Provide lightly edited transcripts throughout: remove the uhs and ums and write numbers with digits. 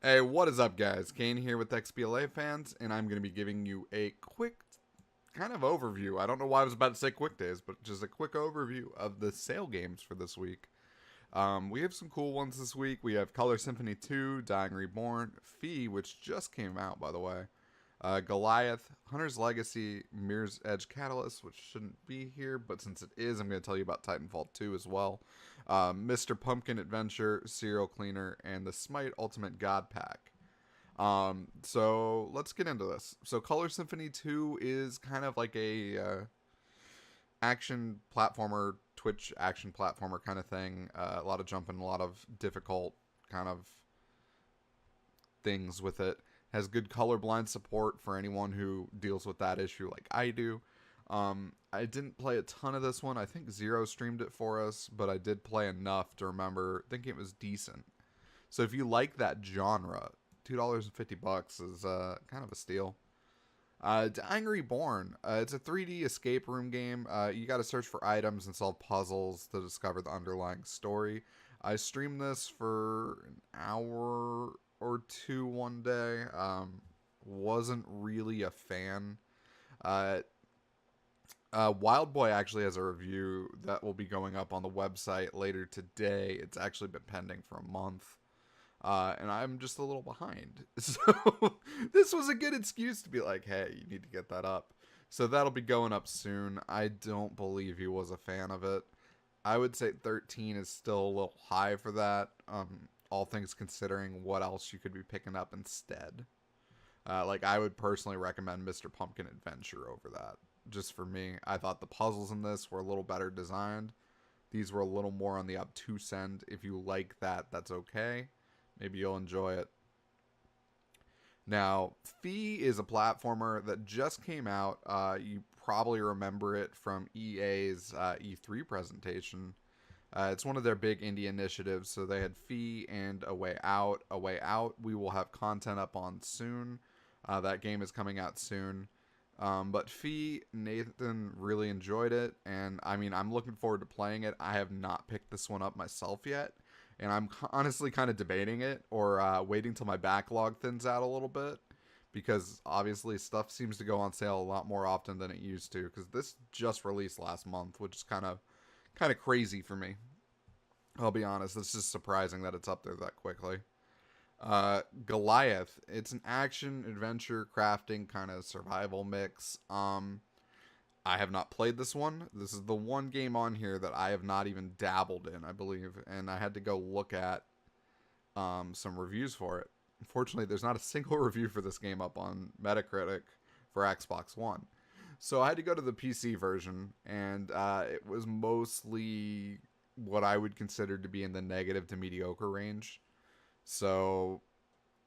Hey, what is up, guys? Cain here with XBLA fans, and I'm going to be giving you a quick kind of overview. I don't know why I was about to say quick days, but just a quick overview of the sale games for this week. We have some cool ones this week. We have Color Symphony 2, Dying Reborn, Fee, which just came out, by the way. Goliath, Hunter's Legacy, Mirror's Edge Catalyst, which shouldn't be here, but since it is, I'm going to tell you about Titanfall 2 as well. Mr. Pumpkin Adventure, Serial Cleaner, and the Smite Ultimate God Pack. So let's get into this. So Color Symphony 2 is kind of like a action platformer, Twitch action platformer kind of thing. A lot of jumping, a lot of difficult kind of things with it. Has good colorblind support for anyone who deals with that issue like I do. I didn't play a ton of this one. I think Zero streamed it for us, but I did play enough to remember thinking it was decent. So if you like that genre, $2.50 is kind of a steal. Dying Reborn. It's a 3D escape room game. You got to search for items and solve puzzles to discover the underlying story. I streamed this for an hour or two one day. Wasn't really a fan. Wild Boy actually has a review that will be going up on the website later today. It's actually been pending for a month. And I'm just a little behind. So this was a good excuse to be like, hey, you need to get that up. So that'll be going up soon. I don't believe he was a fan of it. I would say 13 is still a little high for that. All things considering what else you could be picking up instead. Like I would personally recommend Mr. Pumpkin Adventure over that. Just for me, I thought the puzzles in this were a little better designed. These were a little more on the obtuse end. If you like that, that's okay. Maybe you'll enjoy it. Now, Fee is a platformer that just came out. You probably remember it from EA's E3 presentation. It's one of their big indie initiatives. So they had Fee and A Way Out. A Way Out, we will have content up on soon. That game is coming out soon. But Fee, Nathan really enjoyed it. And I mean, I'm looking forward to playing it. I have not picked this one up myself yet. And I'm honestly kind of debating it or waiting till my backlog thins out a little bit. Because obviously stuff seems to go on sale a lot more often than it used to. Because this just released last month, which is kind of crazy for me. I'll be honest. It's just surprising that it's up there that quickly. Goliath. It's an action, adventure, crafting, kind of survival mix. I have not played this one. This is the one game on here that I have not even dabbled in, I believe. And I had to go look at some reviews for it. Unfortunately, there's not a single review for this game up on Metacritic for Xbox One. So I had to go to the PC version, and it was mostly what I would consider to be in the negative to mediocre range. So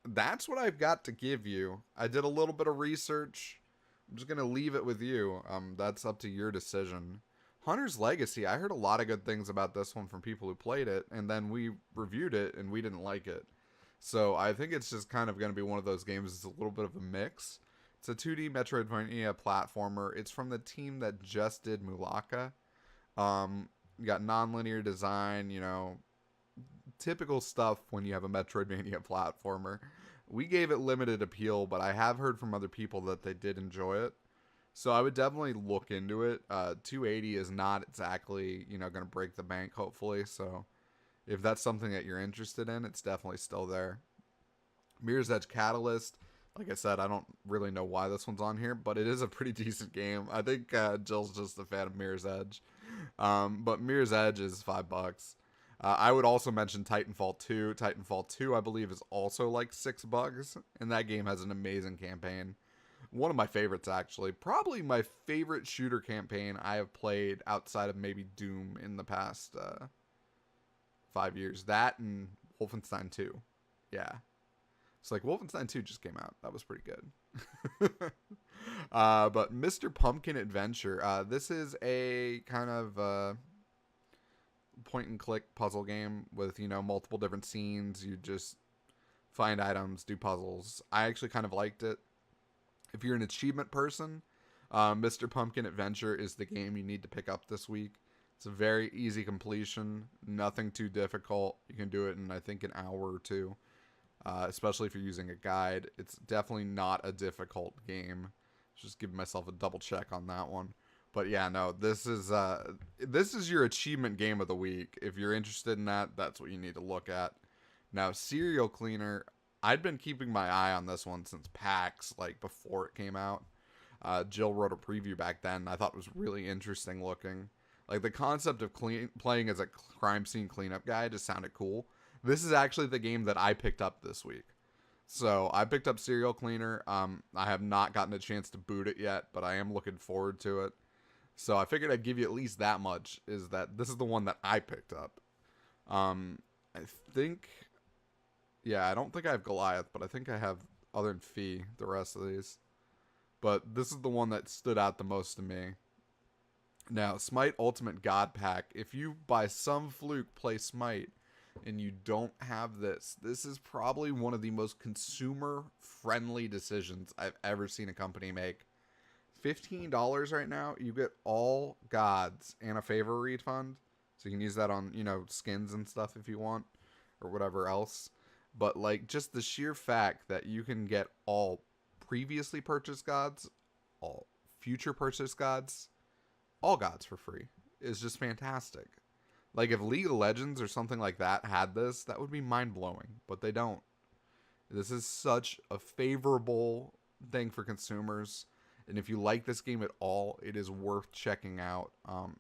that's what I've got to give you. I did a little bit of research. I'm just going to leave it with you. That's up to your decision. Hunter's Legacy, I heard a lot of good things about this one from people who played it, and then we reviewed it, and we didn't like it. So I think it's just kind of going to be one of those games that's a little bit of a mix. It's a 2D Metroidvania platformer. It's from the team that just did Mulaka. You got non-linear design, you know, typical stuff when you have a Metroidvania platformer. We gave it limited appeal, but I have heard from other people that they did enjoy it. So I would definitely look into it. 280 is not exactly, you know, going to break the bank, hopefully. So if that's something that you're interested in, it's definitely still there. Mirror's Edge Catalyst. Like I said, I don't really know why this one's on here, but it is a pretty decent game. I think Jill's just a fan of Mirror's Edge. But Mirror's Edge is $5. I would also mention Titanfall 2. Titanfall 2, I believe, is also like $6, and that game has an amazing campaign. One of my favorites, actually. Probably my favorite shooter campaign I have played outside of maybe Doom in the past 5 years. That and Wolfenstein 2. Yeah. It's like Wolfenstein 2 just came out. That was pretty good. But Mr. Pumpkin Adventure. This is a kind of point and click puzzle game with, you know, multiple different scenes. You just find items, do puzzles. I actually kind of liked it. If you're an achievement person, Mr. Pumpkin Adventure is the game you need to pick up this week. It's a very easy completion, nothing too difficult. You can do it in, I think, an hour or two. especially if you're using a guide. It's definitely not a difficult game. Just giving myself a double check on that one. But yeah, no, this is your achievement game of the week. If you're interested in that, that's what you need to look at. Now, Serial Cleaner, I'd been keeping my eye on this one since PAX, like before it came out. Jill wrote a preview back then. I thought it was really interesting looking. Like the concept of playing as a crime scene cleanup guy just sounded cool. This is actually the game that I picked up this week. So I picked up Serial Cleaner. I have not gotten a chance to boot it yet, but I am looking forward to it. So I figured I'd give you at least that much, is that this is the one that I picked up. I think, yeah, I don't think I have Goliath, but I think I have, other than Fee, the rest of these. But this is the one that stood out the most to me. Now, Smite Ultimate God Pack, if you by some fluke play Smite and you don't have this, this is probably one of the most consumer-friendly decisions I've ever seen a company make. $15 right now, you get all gods and a favor refund. So you can use that on, you know, skins and stuff if you want, or whatever else. But, like, just the sheer fact that you can get all previously purchased gods, all future purchased gods, all gods for free is just fantastic. Like, if League of Legends or something like that had this, that would be mind-blowing. But they don't. This is such a favorable thing for consumers. And if you like this game at all, it is worth checking out.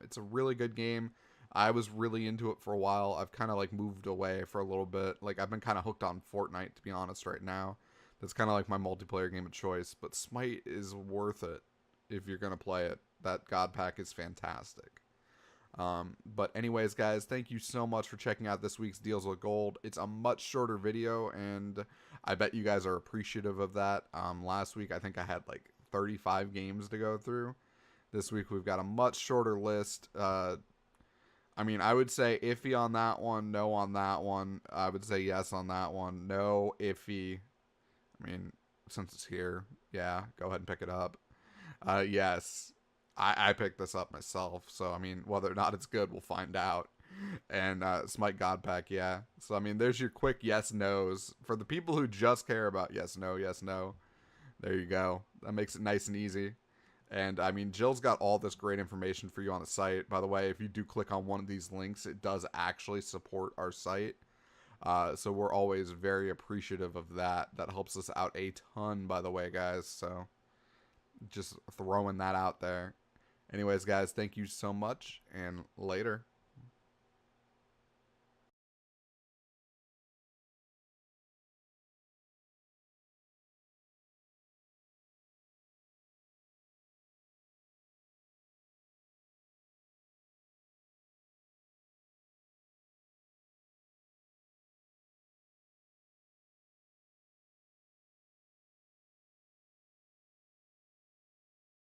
It's a really good game. I was really into it for a while. I've kind of like moved away for a little bit. Like I've been kind of hooked on Fortnite, to be honest, right now. That's kind of like my multiplayer game of choice. But Smite is worth it if you're going to play it. That God Pack is fantastic. But anyways, guys, thank you so much for checking out this week's Deals with Gold. It's a much shorter video, and I bet you guys are appreciative of that. Last week, I think I had like 35 games to go through. This week we've got a much shorter list. I mean, I would say iffy on that one, no on that one. I would say yes on that one, no, iffy. I mean, since it's here, yeah, go ahead and pick it up. Yes, I picked this up myself, so I mean, whether or not it's good, we'll find out. And Smite God Pack, yeah. So I mean, there's your quick yes nos for the people who just care about yes no. There you go. That makes it nice and easy. And I mean, Jill's got all this great information for you on the site. By the way, if you do click on one of these links, it does actually support our site. So we're always very appreciative of that. That helps us out a ton, by the way, guys. So just throwing that out there. Anyways, guys, thank you so much, and later.